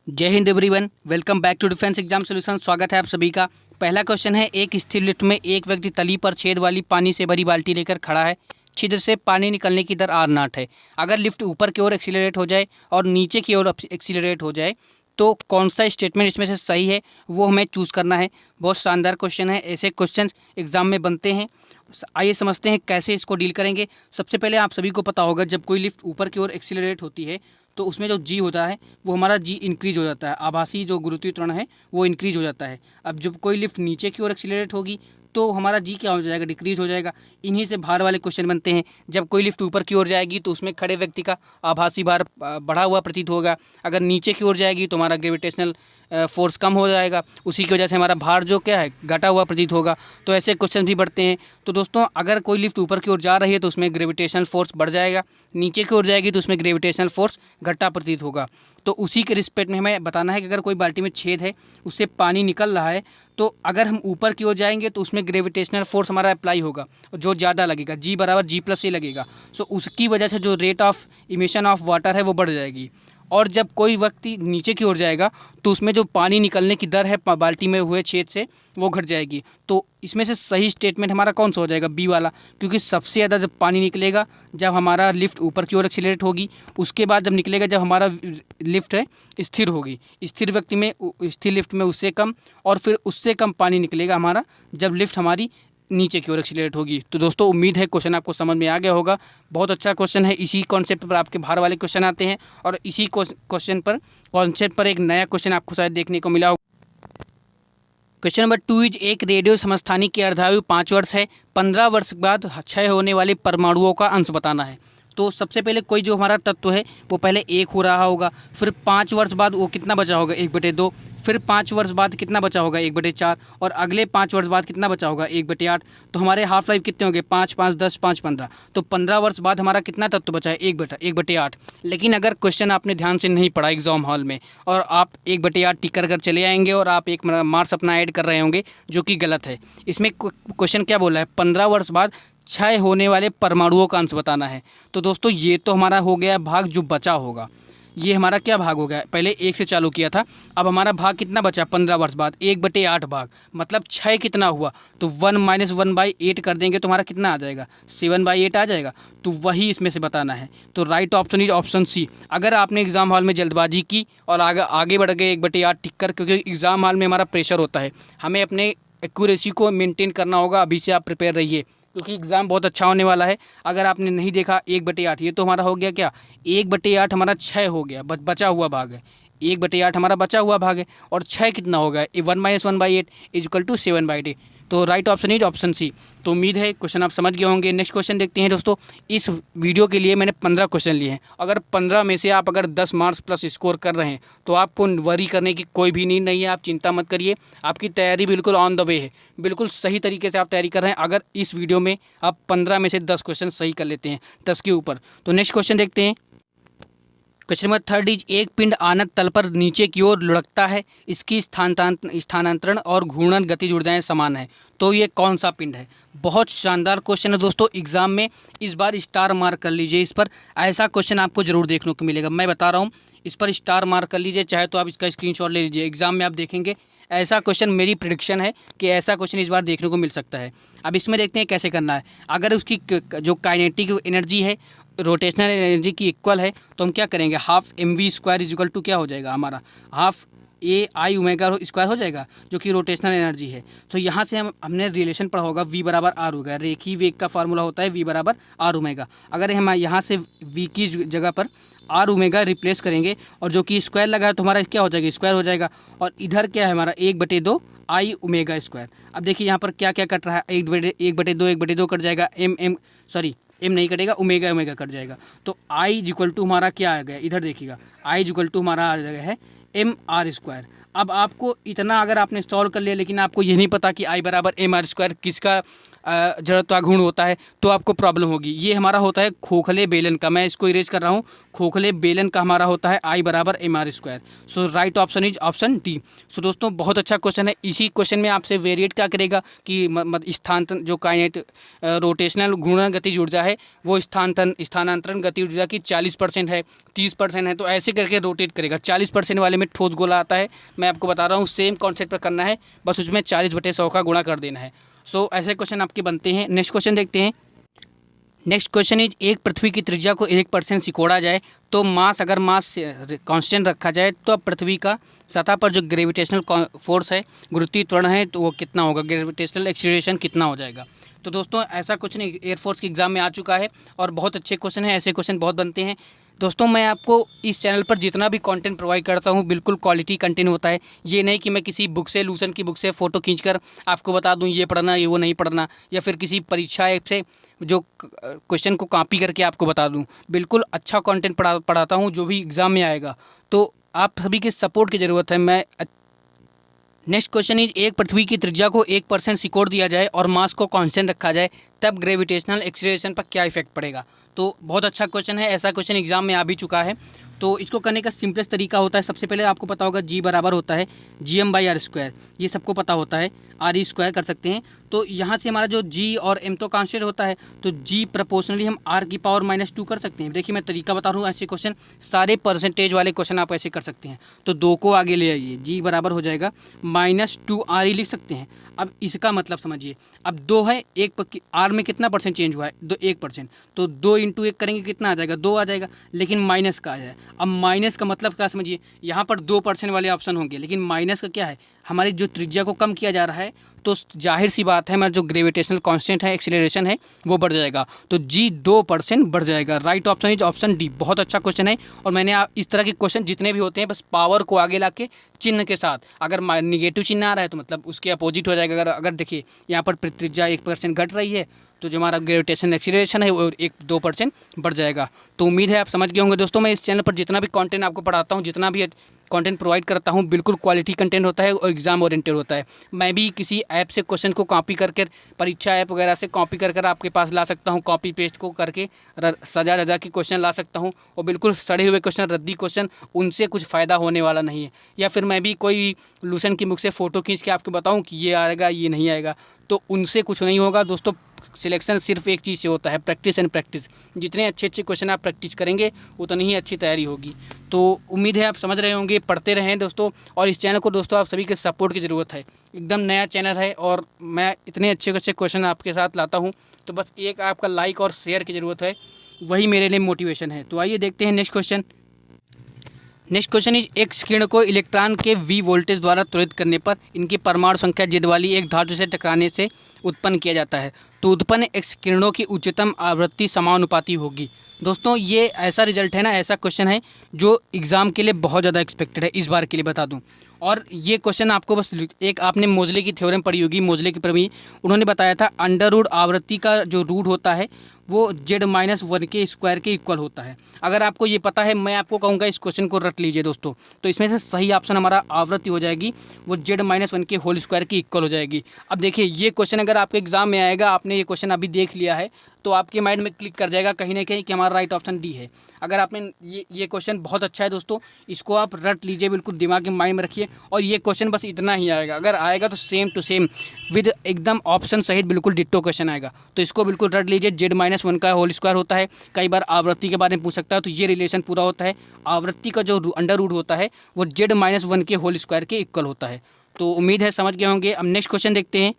जय Hind everyone, welcome back to defence exam solution. स्वागत है आप सभी का। पहला क्वेश्चन है, एक स्थिर लिफ्ट में एक व्यक्ति तली पर छेद वाली पानी से भरी बाल्टी लेकर खड़ा है। छिद्र से पानी निकलने की दर आर नॉट है। अगर लिफ्ट ऊपर की ओर एक्सीलरेट हो जाए और नीचे की ओर एक्सीलरेट हो जाए तो कौन सा स्टेटमेंट इसमें से सही है वो हमें चूज़ करना है। बहुत शानदार क्वेश्चन है, ऐसे क्वेश्चन एग्जाम में बनते हैं। आइए समझते हैं कैसे इसको डील करेंगे। सबसे पहले आप सभी को पता होगा, जब कोई लिफ्ट ऊपर की ओर एक्सीलरेट होती है तो उसमें जो जी होता है वो हमारा जी इंक्रीज हो जाता है, आभासी जो गुरुत्वीय त्वरण है वो इंक्रीज हो जाता है। अब जब कोई लिफ्ट नीचे की ओर एक्सीलरेट होगी तो हमारा जी क्या हो जाएगा, डिक्रीज हो जाएगा। इन्हीं से भार वाले क्वेश्चन बनते हैं। जब कोई लिफ्ट ऊपर की ओर जाएगी तो उसमें खड़े व्यक्ति का आभासी भार बढ़ा हुआ प्रतीत होगा। अगर नीचे की ओर जाएगी तो हमारा ग्रेविटेशनल फोर्स कम हो जाएगा, उसी की वजह से हमारा भार जो क्या है घटा हुआ प्रतीत होगा। तो ऐसे क्वेश्चन भी बढ़ते हैं। तो दोस्तों, अगर कोई लिफ्ट ऊपर की ओर जा रही है तो उसमें ग्रेविटेशनल फोर्स बढ़ जाएगा, नीचे की ओर जाएगी तो उसमें ग्रेविटेशनल फोर्स घटा प्रतीत होगा। तो उसी के रिस्पेक्ट में हमें बताना है कि अगर कोई बाल्टी में छेद है, उससे पानी निकल रहा है, तो अगर हम ऊपर की ओर जाएंगे तो उसमें ग्रेविटेशनल फोर्स हमारा अप्लाई होगा, जो ज़्यादा लगेगा, जी बराबर जी प्लस ए लगेगा। सो उसकी वजह से जो rate of emission of water है वो बढ़ जाएगी। और जब कोई व्यक्ति नीचे की ओर जाएगा तो उसमें जो पानी निकलने की दर है बाल्टी में हुए छेद से वो घट जाएगी। तो इसमें से सही स्टेटमेंट हमारा कौन सा हो जाएगा, बी वाला। क्योंकि सबसे ज़्यादा जब पानी निकलेगा जब हमारा लिफ्ट ऊपर की ओर एक्सीलरेट होगी, उसके बाद जब निकलेगा जब हमारा लिफ्ट है स्थिर होगी। स्थिर व्यक्ति में, स्थिर लिफ्ट में उससे कम, और फिर उससे कम पानी निकलेगा हमारा जब लिफ्ट हमारी नीचे की ओर एक्सीलरेट होगी। तो दोस्तों, उम्मीद है क्वेश्चन आपको समझ में आ गया होगा। बहुत अच्छा क्वेश्चन है। इसी कॉन्सेप्ट पर आपके भार वाले क्वेश्चन आते हैं और इसी क्वेश्चन पर कॉन्सेप्ट पर एक नया क्वेश्चन आपको शायद देखने को मिला होगा। क्वेश्चन नंबर 2 इज, एक रेडियो समस्थानिक की अर्धायु 5 वर्ष है। 15 वर्ष बाद क्षय होने वाले परमाणुओं का अंश बताना है। तो सबसे पहले कोई जो हमारा तत्व है वो पहले 1 हो रहा होगा, फिर 5 वर्ष बाद वो कितना बचा होगा, 1/2, फिर 5 वर्ष बाद कितना बचा होगा, 1/4, और अगले 5 वर्ष बाद कितना बचा होगा, 1/8। तो हमारे हाफ लाइफ कितने होंगे, 5 5 10 5 15। तो 15 वर्ष बाद हमारा कितना तत्व बचा है, 1/8। लेकिन अगर क्वेश्चन आपने ध्यान से नहीं पढ़ा एग्जाम हॉल में और आप 1/8 टिक कर चले आएंगे और आप एक मार्क्स अपना ऐड कर रहे होंगे, जो कि गलत है। इसमें क्वेश्चन क्या बोला है, 15 वर्ष बाद क्षय होने वाले परमाणुओं का अंश बताना है। तो दोस्तों, ये तो हमारा हो गया भाग जो बचा होगा। ये हमारा क्या भाग हो गया, पहले 1 से चालू किया था, अब हमारा भाग कितना बचा 15 वर्ष बाद, 1/8 भाग, मतलब क्षय कितना हुआ। तो 1 - 1/8 कर देंगे तो हमारा कितना आ जाएगा, 7/8 आ जाएगा। तो वही इसमें से बताना है। तो right option is option C. अगर आपने एग्जाम हॉल में जल्दबाजी की और आगे बढ़ गए 1/8 टिक कर, क्योंकि एग्जाम हॉल में हमारा प्रेशर होता है, हमें अपने एक्यूरेसी को मेंटेन करना होगा। अभी से आप प्रिपेयर रहिए क्योंकि एग्ज़ाम बहुत अच्छा होने वाला है। अगर आपने नहीं देखा 1/8, ये तो हमारा हो गया क्या, 1/8 हमारा 6 हो गया, बचा हुआ भाग है। 1/8 हमारा बचा हुआ भाग है और 6 कितना होगा, 1 - 1/8 = 7/8। तो right option is option C. तो उम्मीद है क्वेश्चन आप समझ गए होंगे। नेक्स्ट क्वेश्चन देखते हैं दोस्तों। इस वीडियो के लिए मैंने 15 क्वेश्चन लिए हैं। अगर 15 में से आप अगर 10 मार्क्स प्लस स्कोर कर रहे हैं तो आपको वरी करने की कोई भी नीड नहीं है। आप चिंता मत करिए, आपकी तैयारी बिल्कुल ऑन द वे है, बिल्कुल सही तरीके से आप तैयारी कर रहे हैं। अगर इस वीडियो में आप 15 में से 10 क्वेश्चन सही कर लेते हैं, 10 के ऊपर। तो नेक्स्ट क्वेश्चन देखते हैं। क्वेश्चन नंबर 3 इज, एक पिंड आनत तल पर नीचे की ओर लुढ़कता है, इसकी स्थानांतरण और घूर्णन गतिज ऊर्जाएं समान है। तो ये कौन सा पिंड है। बहुत शानदार क्वेश्चन है दोस्तों। एग्जाम में इस बार स्टार मार्क कर लीजिए इस पर, ऐसा क्वेश्चन आपको जरूर देखने को मिलेगा। मैं बता रहा हूँ, इस पर स्टार मार्क कर लीजिए, चाहे तो आप इसका स्क्रीनशॉट ले लीजिए। एग्जाम में आप देखेंगे ऐसा क्वेश्चन, मेरी प्रिडिक्शन है कि ऐसा क्वेश्चन इस बार देखने को मिल सकता है। अब इसमें देखते हैं कैसे करना है। अगर उसकी जो काइनेटिक एनर्जी है रोटेशनल एनर्जी की इक्वल है तो हम क्या करेंगे, हाफ mv² = क्या हो जाएगा हमारा, हाफ ai⍵² हो जाएगा, जो कि रोटेशनल एनर्जी है। तो यहाँ से हमने रिलेशन पढ़ा होगा, v = r होगा। रेखीय वेग का फार्मूला होता है v = r⍵। अगर हम यहाँ से v की जगह पर r⍵ रिप्लेस करेंगे और जो कि स्क्वायर लगा है तो हमारा क्या हो जाएगा, स्क्वायर हो जाएगा। और इधर क्या है हमारा 1/2 i⍵²। अब देखिए यहाँ पर क्या क्या कट रहा है, 1/2 कट जाएगा, एम नहीं कटेगा, ओमेगा कट जाएगा। तो I = हमारा क्या आ गया, इधर देखिएगा, I = हमारा आ गया है mr²। अब आपको इतना अगर आपने सॉल्व कर लिया, लेकिन आपको ये नहीं पता कि I = mr² किसका जड़त्वा गुण होता है तो आपको प्रॉब्लम होगी। ये हमारा होता है खोखले बेलन का, मैं इसको इरेज कर रहा हूँ। खोखले बेलन का हमारा होता है I बराबर mr²। So right option is option D. So दोस्तों बहुत अच्छा क्वेश्चन है। इसी क्वेश्चन में आपसे वेरिएट क्या करेगा कि स्थानांतरण जो काइनेट रोटेशनल घूर्णन गतिज ऊर्जा है वो स्थानांतरण गति ऊर्जा की 40% है, 30% है, तो ऐसे करके रोटेट करेगा। 40% वाले में ठोस गोला आता है, मैं आपको बता रहा हूँ सेम कॉन्सेप्ट पर करना है, बस उसमें 40/100 का गुणा कर देना है। सो ऐसे क्वेश्चन आपके बनते हैं। नेक्स्ट क्वेश्चन देखते हैं। नेक्स्ट क्वेश्चन इज एक पृथ्वी की त्रिज्या को 1% सिकोड़ा जाए तो मास, अगर मास कांस्टेंट रखा जाए तो अब पृथ्वी का सतह पर जो ग्रेविटेशनल फोर्स है, गुरुत्वीय त्वरण है, तो वो कितना होगा, ग्रेविटेशनल एक्सीलरेशन कितना हो जाएगा। तो दोस्तों ऐसा क्वेश्चन एयरफोर्स के एग्जाम में आ चुका है और बहुत अच्छे क्वेश्चन है, ऐसे क्वेश्चन बहुत बनते हैं। दोस्तों मैं आपको इस चैनल पर जितना भी कंटेंट प्रोवाइड करता हूँ बिल्कुल क्वालिटी कंटेंट होता है। ये नहीं कि मैं किसी बुक से, लूसन की बुक से फ़ोटो खींचकर आपको बता दूँ ये पढ़ना ये वो नहीं पढ़ना, या फिर किसी परीक्षा ऐप से जो क्वेश्चन को कॉपी करके आपको बता दूँ। बिल्कुल अच्छा कंटेंट पढ़ाता हूँ जो भी एग्ज़ाम में आएगा, तो आप सभी के सपोर्ट की ज़रूरत है। नेक्स्ट क्वेश्चन इज एक पृथ्वी की त्रिज्या को 1% सिकोड़ दिया जाए और मास को कांस्टेंट रखा जाए तब ग्रेविटेशनल एक्सीलरेशन पर क्या इफेक्ट पड़ेगा। तो बहुत अच्छा क्वेश्चन है, ऐसा क्वेश्चन एग्जाम में आ भी चुका है। तो इसको करने का सिंपलेस्ट तरीका होता है, सबसे पहले आपको पता होगा G बराबर होता है GM/r², ये सबको पता होता है, RE² कर सकते हैं। तो यहाँ से हमारा जो G और M तो कांस्टेंट होता है, तो G प्रोपोर्शनली हम r⁻² कर सकते हैं। देखिए मैं तरीका बता रहा हूँ, ऐसे क्वेश्चन सारे परसेंटेज वाले क्वेश्चन आप ऐसे कर सकते हैं। तो 2 को आगे ले आइए, G बराबर हो जाएगा -2RE लिख सकते हैं। अब इसका मतलब समझिए, अब 2 है, एक R में कितना परसेंट चेंज हुआ है, 1%, तो 2 × 1 करेंगे कितना आ जाएगा, 2 आ जाएगा, लेकिन माइनस का आ जाए। अब माइनस का मतलब क्या समझिए, यहाँ पर 2% वाले ऑप्शन होंगे, लेकिन माइनस का क्या है, हमारी जो त्रिज्या को कम किया जा रहा है, तो जाहिर सी बात है हमारा जो ग्रेविटेशनल कांस्टेंट है, एक्सीलरेशन है, वो बढ़ जाएगा, तो G 2% बढ़ जाएगा। Right option is option D. बहुत अच्छा क्वेश्चन है और मैंने इस तरह के क्वेश्चन जितने भी होते हैं बस पावर को आगे लाके चिन्ह के साथ, अगर निगेटिव चिन्ह आ रहा है तो मतलब उसके अपोजिट हो जाएगा। अगर देखिए यहाँ पर त्रिज्या 1% घट रही है तो जो हमारा ग्रेविटेशन एक्सीलरेशन है वो 1-2% बढ़ जाएगा। तो उम्मीद है आप समझ गए होंगे। दोस्तों मैं इस चैनल पर जितना भी कंटेंट आपको पढ़ाता हूँ, जितना भी कंटेंट प्रोवाइड करता हूँ, बिल्कुल क्वालिटी कंटेंट होता है और एग्जाम ओरिएंटेड होता है। मैं भी किसी ऐप से क्वेश्चन को कॉपी करके, परीक्षा ऐप वगैरह से कॉपी कर आपके पास ला सकता हूँ, कॉपी पेस्ट को करके सजा के क्वेश्चन ला सकता हूँ, और बिल्कुल सड़े हुए क्वेश्चन, रद्दी क्वेश्चन, उनसे कुछ फ़ायदा होने वाला नहीं है। या फिर मैं भी कोई लूसन की बुक से फ़ोटो खींच के आपको बताऊँ कि ये आएगा ये नहीं आएगा, तो उनसे कुछ नहीं होगा। दोस्तों सिलेक्शन सिर्फ एक चीज़ से होता है, प्रैक्टिस एंड प्रैक्टिस। जितने अच्छे क्वेश्चन आप प्रैक्टिस करेंगे उतनी ही अच्छी तैयारी होगी। तो उम्मीद है आप समझ रहे होंगे, पढ़ते रहें दोस्तों। और इस चैनल को दोस्तों आप सभी के सपोर्ट की ज़रूरत है, एकदम नया चैनल है और मैं इतने अच्छे क्वेश्चन आपके साथ लाता हूँ, तो बस एक आपका लाइक और शेयर की ज़रूरत है, वही मेरे लिए मोटिवेशन है। तो आइए देखते हैं next question. Next question is एक किरण को इलेक्ट्रॉन के V वोल्टेज द्वारा त्वरित करने पर इनकी परमाणु संख्या Z वाली एक धातु से टकराने से उत्पन्न किया जाता है, तो उत्पन्न एक्स किरणों की उच्चतम आवृत्ति समानुपाती होगी। दोस्तों ये ऐसा रिजल्ट है ना, ऐसा क्वेश्चन है जो एग्ज़ाम के लिए बहुत ज़्यादा एक्सपेक्टेड है इस बार के लिए, बता दूं। और ये क्वेश्चन आपको बस एक, आपने मोजले की थ्योरम पढ़ी होगी, मोजले की प्रमेय, उन्होंने बताया था अंडर आवृत्ति का जो रूट होता है वो Z-1 के स्क्वायर के इक्वल होता है। अगर आपको ये पता है, मैं आपको कहूँगा इस क्वेश्चन को रट लीजिए दोस्तों। तो इसमें से सही ऑप्शन हमारा आवृत्ति हो जाएगी, वो Z-1 के होल स्क्वायर की इक्वल हो जाएगी। अब देखिए ये क्वेश्चन अगर आपके एग्जाम में आएगा, आपने ये क्वेश्चन अभी देख लिया है, तो आपके माइंड में क्लिक कर जाएगा कहीं ना कहीं कि हमारा राइट ऑप्शन डी है। अगर आपने ये क्वेश्चन बहुत अच्छा है दोस्तों, इसको आप रट लीजिए, बिल्कुल दिमाग के माइंड में रखिए। और ये क्वेश्चन बस इतना ही आएगा, अगर आएगा तो सेम टू सेम विद एकदम ऑप्शन सहित बिल्कुल डिट्टो क्वेश्चन आएगा, तो इसको बिल्कुल रट लीजिए। Z-1 का होल स्क्वायर होता है, कई बार आवृत्ति के बारे में पूछ सकता है, तो ये रिलेशन पूरा होता है। आवृत्ति का जो अंडर रूट होता है वो Z-1 के होल स्क्वायर के इक्वल होता है। तो उम्मीद है समझ गए होंगे। अब नेक्स्ट क्वेश्चन देखते हैं।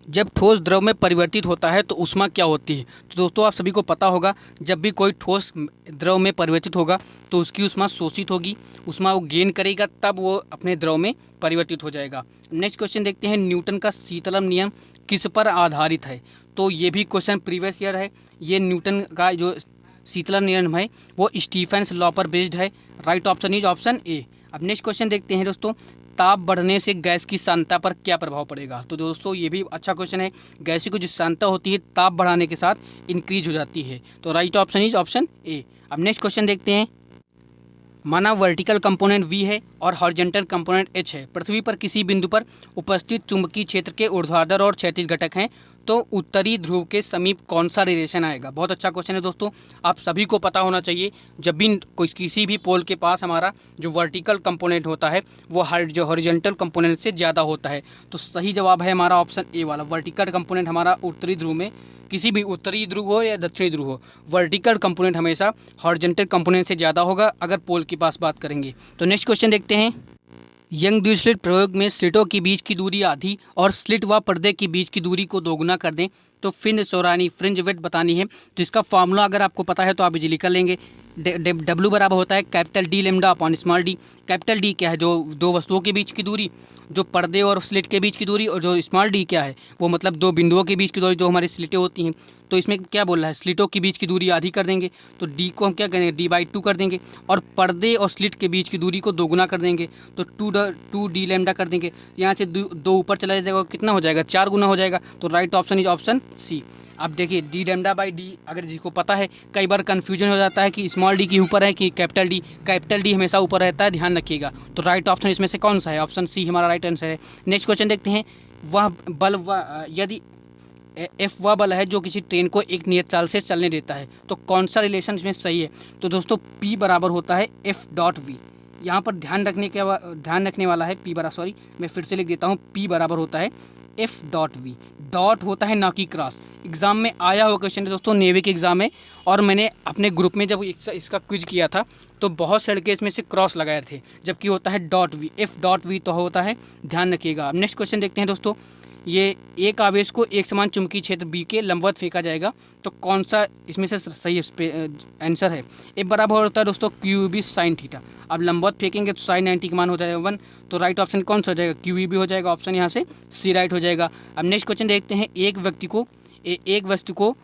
जब ठोस द्रव में परिवर्तित होता है तो ऊष्मा क्या होती है। तो दोस्तों आप सभी को पता होगा, जब भी कोई ठोस द्रव में परिवर्तित होगा तो उसकी ऊष्मा शोषित होगी, ऊष्मा वो गेन करेगा, तब वो अपने द्रव में परिवर्तित हो जाएगा। नेक्स्ट क्वेश्चन देखते हैं, न्यूटन का शीतलन नियम किस पर आधारित है। तो ये भी क्वेश्चन प्रीवियस ईयर है। ये न्यूटन का जो शीतलन नियम है वो स्टीफेंस लॉ पर बेस्ड है। Right option is option A. अब नेक्स्ट क्वेश्चन देखते हैं दोस्तों, ताप बढ़ने से गैस की सांद्रता पर क्या प्रभाव पड़ेगा। तो दोस्तों ये भी अच्छा क्वेश्चन है। गैस की जो सांद्रता होती है ताप बढ़ाने के साथ इंक्रीज हो जाती है, तो right option is option A. अब नेक्स्ट क्वेश्चन देखते हैं, माना वर्टिकल कंपोनेंट V है और हॉरिजॉन्टल कंपोनेंट H है। पृथ्वी पर किसी बिंदु पर उपस्थित चुंबकीय क्षेत्र के ऊर्ध्वाधर और क्षैतिज घटक हैं, तो उत्तरी ध्रुव के समीप कौन सा रिलेशन आएगा। बहुत अच्छा क्वेश्चन है दोस्तों, आप सभी को पता होना चाहिए। जब भी कोई किसी भी पोल के पास हमारा जो वर्टिकल कंपोनेंट होता है वो जो हॉरिजॉन्टल कंपोनेंट से ज़्यादा होता है, तो सही जवाब है हमारा ऑप्शन ए वाला। वर्टिकल कंपोनेंट हमारा उत्तरी ध्रुव में, किसी भी उत्तरी ध्रुव हो या दक्षिणी ध्रुव हो, वर्टिकल कंपोनेंट हमेशा हॉरिजॉन्टल कंपोनेंट से ज़्यादा होगा अगर पोल के पास बात करेंगे। तो नेक्स्ट क्वेश्चन देखते हैं। यंग द्विस्लिट प्रयोग में स्लिटों के बीच की दूरी आधी और स्लिट व पर्दे के बीच की दूरी को दोगुना कर दें तो फ्रिंज विड्थ बतानी है। तो इसका फॉर्मूला अगर आपको पता है तो आप इजीली कर लेंगे। डब्ल्यू बराबर होता है capital D lambda upon small D. Capital D क्या है, जो दो वस्तुओं के बीच की दूरी, जो पर्दे और स्लिट के बीच की दूरी, और जो स्मॉल डी क्या है वो मतलब दो बिंदुओं के बीच की दूरी, जो हमारी स्लिटें होती हैं। तो इसमें क्या बोल रहा है, स्लिटों के बीच की दूरी आधी कर देंगे, तो डी को हम क्या करेंगे, डी/2 कर देंगे, और पर्दे और स्लिट के बीच की दूरी को दोगुना कर देंगे, तो टू डी लेमडा कर देंगे। यहाँ से दो ऊपर चला जाएगा, कितना हो जाएगा, 4 गुना हो जाएगा। तो right option is option C. अब देखिए डी लेमडा बाई डी, अगर जिसको पता है, कई बार कन्फ्यूजन हो जाता है कि स्मॉल डी के ऊपर है कि कैपिटल डी। कैपिटल डी हमेशा ऊपर रहता है, ध्यान रखिएगा। तो राइट ऑप्शन इसमें से कौन सा है, ऑप्शन सी हमारा राइट आंसर है। नेक्स्ट क्वेश्चन देखते हैं। वह बल यदि एफ वह बल है जो किसी ट्रेन को एक नियत चाल से चलने देता है, तो कौन सा रिलेशन इसमें सही है। तो दोस्तों पी बराबर होता है एफ डॉट वी। यहाँ पर ध्यान रखने वाला है मैं फिर से लिख देता हूँ, पी बराबर होता है एफ डॉट वी। डॉट होता है ना कि क्रॉस। एग्जाम में आया हुआ क्वेश्चन है दोस्तों, नेवी के एग्जाम में, और मैंने अपने ग्रुप में जब इसका क्विज किया था तो बहुत से लड़के इसमें से क्रॉस लगाए थे, जबकि होता है dot v. F dot v तो होता है, ध्यान रखिएगा। अब नेक्स्ट क्वेश्चन देखते हैं दोस्तों। ये एक आवेश को एक समान चुंबकीय क्षेत्र बी के लंबवत फेंका जाएगा, तो कौन सा इसमें से सही आंसर है। ए बराबर होता है दोस्तों क्यू बी साइन थीटा। अब लंबवत फेंकेंगे तो साइन 90 का मान हो जाएगा 1, तो राइट ऑप्शन कौन सा हो जाएगा, क्यू बी हो जाएगा। ऑप्शन यहाँ से सी राइट हो जाएगा। अब नेक्स्ट क्वेश्चन देखते हैं। एक वस्तु को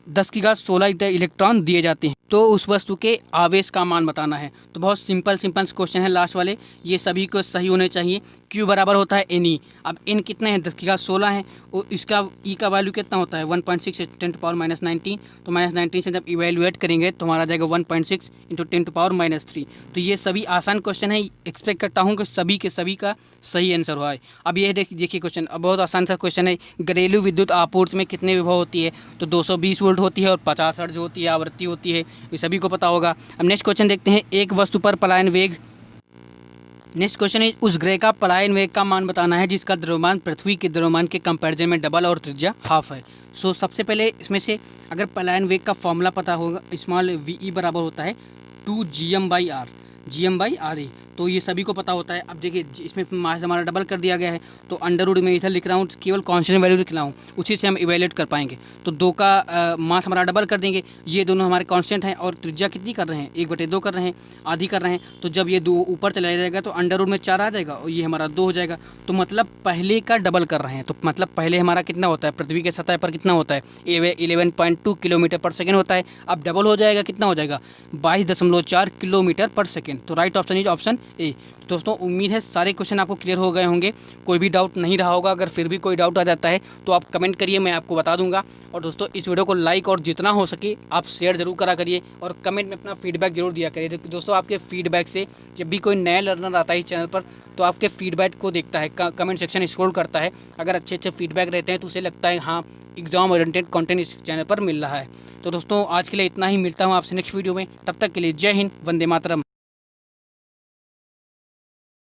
10⁻16 इलेक्ट्रॉन दिए जाते हैं, तो उस वस्तु के आवेश का मान बताना है। तो बहुत सिंपल क्वेश्चन है लास्ट वाले, ये सभी को सही होने चाहिए। Q बराबर होता है एन ई। अब एन कितने हैं, 10⁻16 हैं, और इसका ई का वैल्यू कितना होता है 1.6 × 10⁻−19। तो -19 से जब इवेल्युएट करेंगे तो हमारा जाएगा 1.6 × 10⁻−3। तो ये सभी आसान क्वेश्चन है, एक्सपेक्ट करता हूँ कि सभी के सभी का सही आंसर हुआ है। अब ये देखिए क्वेश्चन, अब बहुत आसान सा क्वेश्चन है। घरेलू विद्युत आपूर्ति में कितने विभव होती है, तो 220 वोल्ट होती है और 50 हर्ट्ज होती है, आवृत्ति होती है, ये सभी को पता होगा। अब नेक्स्ट क्वेश्चन देखते हैं। एक वस्तु पर पलायन वेग, नेक्स्ट क्वेश्चन है उस ग्रह का पलायन वेग का मान बताना है जिसका द्रव्यमान पृथ्वी के द्रव्यमान के कंपैरिजन में डबल और त्रिज्या हाफ है। सो सबसे पहले इसमें से अगर पलायन वेग का फॉर्मूला पता होगा, स्मॉल वी ई बराबर होता है 2gm/r, gm/r। तो ये सभी को पता होता है। अब देखिए इसमें मास हमारा डबल कर दिया गया है, तो अंडर रूट में इधर लिख रहा हूँ, केवल कांस्टेंट वैल्यू लिख रहा हूँ, उसी से हम इवेल्युएट कर पाएंगे। तो 2 का मास हमारा डबल कर देंगे, ये दोनों हमारे कांस्टेंट हैं, और त्रिज्या कितनी कर रहे हैं, 1/2 कर रहे हैं, आधी कर रहे हैं। तो जब ये 2 ऊपर चला जाएगा तो अंडर रूट में 4 आ जाएगा, और ये हमारा 2 हो जाएगा। तो मतलब पहले का डबल कर रहे हैं, तो मतलब पहले हमारा कितना होता है, पृथ्वी के सतह पर कितना होता है, 11.2 km/s होता है। अब डबल हो जाएगा, कितना हो जाएगा 22.4 km/s। तो right option is option A. दोस्तों उम्मीद है सारे क्वेश्चन आपको क्लियर हो गए होंगे, कोई भी डाउट नहीं रहा होगा। अगर फिर भी कोई डाउट आ जाता है तो आप कमेंट करिए, मैं आपको बता दूंगा। और दोस्तों इस वीडियो को लाइक और जितना हो सके आप शेयर जरूर करा करिए, और कमेंट में अपना फीडबैक जरूर दिया करिए। दोस्तों आपके फीडबैक से जब भी कोई नया लर्नर आता है इस चैनल पर तो आपके फीडबैक को देखता है, कमेंट सेक्शन स्क्रॉल करता है। अगर अच्छे फीडबैक रहते हैं तो उसे लगता है हाँ एग्जाम ओरिएंटेड कंटेंट इस चैनल पर मिल रहा है। तो दोस्तों आज के लिए इतना ही, मिलता हूँ आपसे नेक्स्ट वीडियो में। तब तक के लिए जय हिंद, वंदे मातरम।